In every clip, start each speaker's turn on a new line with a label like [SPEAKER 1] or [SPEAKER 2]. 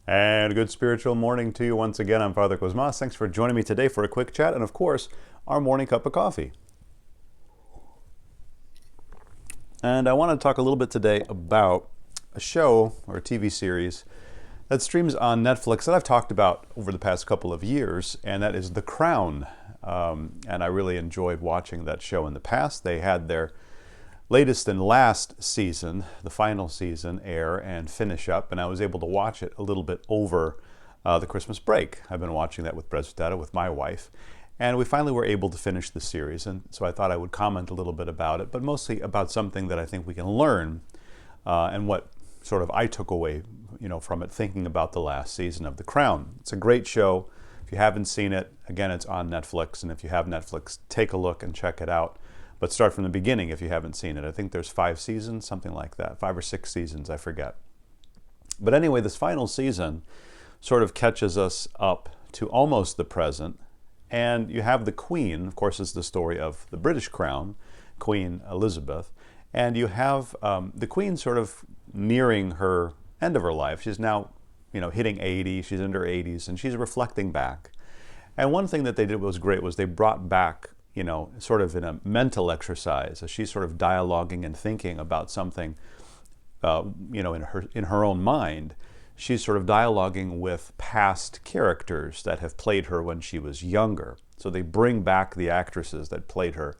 [SPEAKER 1] And a good spiritual morning to you once again. I'm Father Cosmas. Thanks for joining me today for a quick chat and, of course, our morning cup of coffee. And I want to talk a little bit today about a show or a TV series that streams on Netflix that I've talked about over the past couple of years, and that is The Crown. And I really enjoyed watching that show in the past. They had their latest and last season, the final season, air and finish up, and I was able to watch it a little bit over the Christmas break. I've been watching that with Presbytera, with my wife, and we finally were able to finish the series, and so I thought I would comment a little bit about it, but mostly about something that I think we can learn and what sort of I took away from it, thinking about the last season of The Crown. It's a great show. If you haven't seen it, again, it's on Netflix, and if you have Netflix, take a look and check it out. But start from the beginning if you haven't seen it. I think there's 5 seasons, something like that. 5 or 6 seasons, I forget. But anyway, this final season sort of catches us up to almost the present. And you have the Queen, of course, it's the story of the British Crown, Queen Elizabeth. And you have the Queen sort of nearing her end of her life. She's now, hitting 80, she's in her 80s, and she's reflecting back. And one thing that they did was great was they brought back sort of in a mental exercise, as she's sort of dialoguing and thinking about something, in her own mind. She's sort of dialoguing with past characters that have played her when she was younger. So they bring back the actresses that played her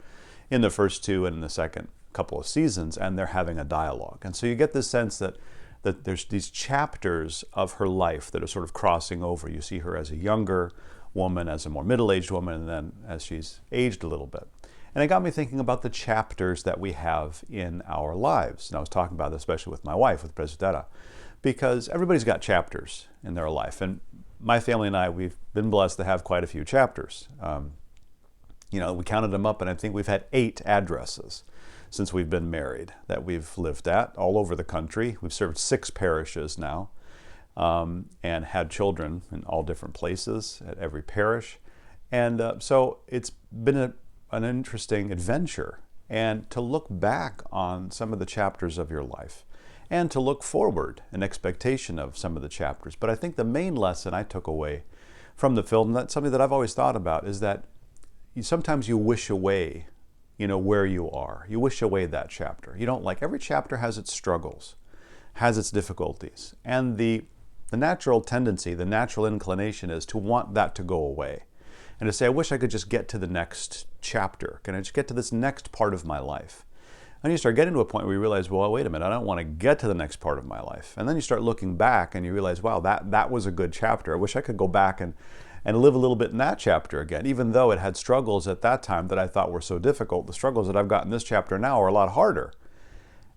[SPEAKER 1] in the first 2 and in the second couple of seasons, and they're having a dialogue. And so you get this sense that there's these chapters of her life that are sort of crossing over. You see her as a younger woman, as a more middle-aged woman, and then as she's aged a little bit. And it got me thinking about the chapters that we have in our lives. And I was talking about this especially with my wife, with Presbytera, because everybody's got chapters in their life. And my family and I, we've been blessed to have quite a few chapters. We counted them up, and I think we've had 8 addresses since we've been married that we've lived at all over the country. We've served 6 parishes now. And had children in all different places at every parish. And so it's been an interesting adventure. And to look back on some of the chapters of your life and to look forward in expectation of some of the chapters. But I think the main lesson I took away from the film, that's something that I've always thought about, is that sometimes you wish away, where you are. You wish away that chapter. You don't like, every chapter has its struggles, has its difficulties. And the natural tendency, the natural inclination is to want that to go away and to say, I wish I could just get to the next chapter. Can I just get to this next part of my life? And you start getting to a point where you realize, well, wait a minute, I don't want to get to the next part of my life. And then you start looking back and you realize, wow, that was a good chapter. I wish I could go back and live a little bit in that chapter again, even though it had struggles at that time that I thought were so difficult. The struggles that I've got in this chapter now are a lot harder.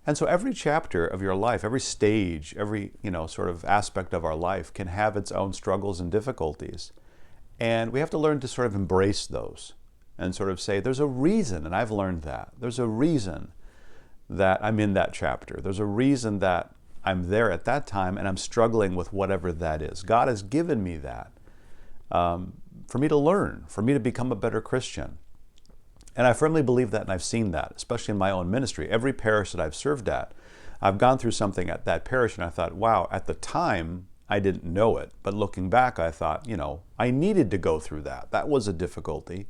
[SPEAKER 1] And so every chapter of your life, every stage, every sort of aspect of our life can have its own struggles and difficulties. And we have to learn to sort of embrace those and sort of say, there's a reason, and I've learned that. There's a reason that I'm in that chapter. There's a reason that I'm there at that time and I'm struggling with whatever that is. God has given me that for me to learn, for me to become a better Christian. And I firmly believe that, and I've seen that, especially in my own ministry. Every parish that I've served at, I've gone through something at that parish, and I thought, wow, at the time, I didn't know it. But looking back, I thought, I needed to go through that. That was a difficulty.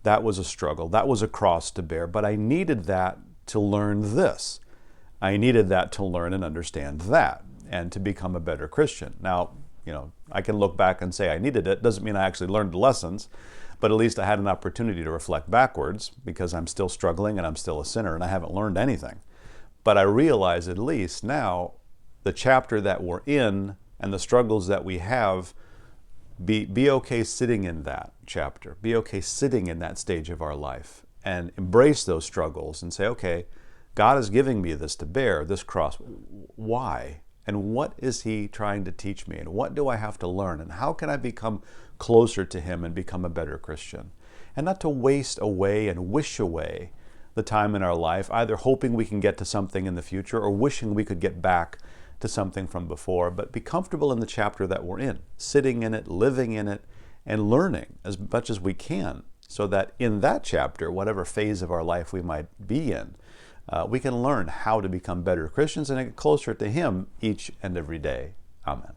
[SPEAKER 1] That was a struggle. That was a cross to bear. But I needed that to learn this. I needed that to learn and understand that, and to become a better Christian. Now, I can look back and say I needed it. Doesn't mean I actually learned the lessons. But at least I had an opportunity to reflect backwards, because I'm still struggling and I'm still a sinner and I haven't learned anything. But I realize at least now the chapter that we're in and the struggles that we have, be okay sitting in that chapter. Be okay sitting in that stage of our life and embrace those struggles and say, okay, God is giving me this to bear, this cross. Why? And what is He trying to teach me? And what do I have to learn? And how can I become closer to Him and become a better Christian? And not to waste away and wish away the time in our life, either hoping we can get to something in the future or wishing we could get back to something from before, but be comfortable in the chapter that we're in, sitting in it, living in it, and learning as much as we can, so that in that chapter, whatever phase of our life we might be in, we can learn how to become better Christians and get closer to Him each and every day. Amen.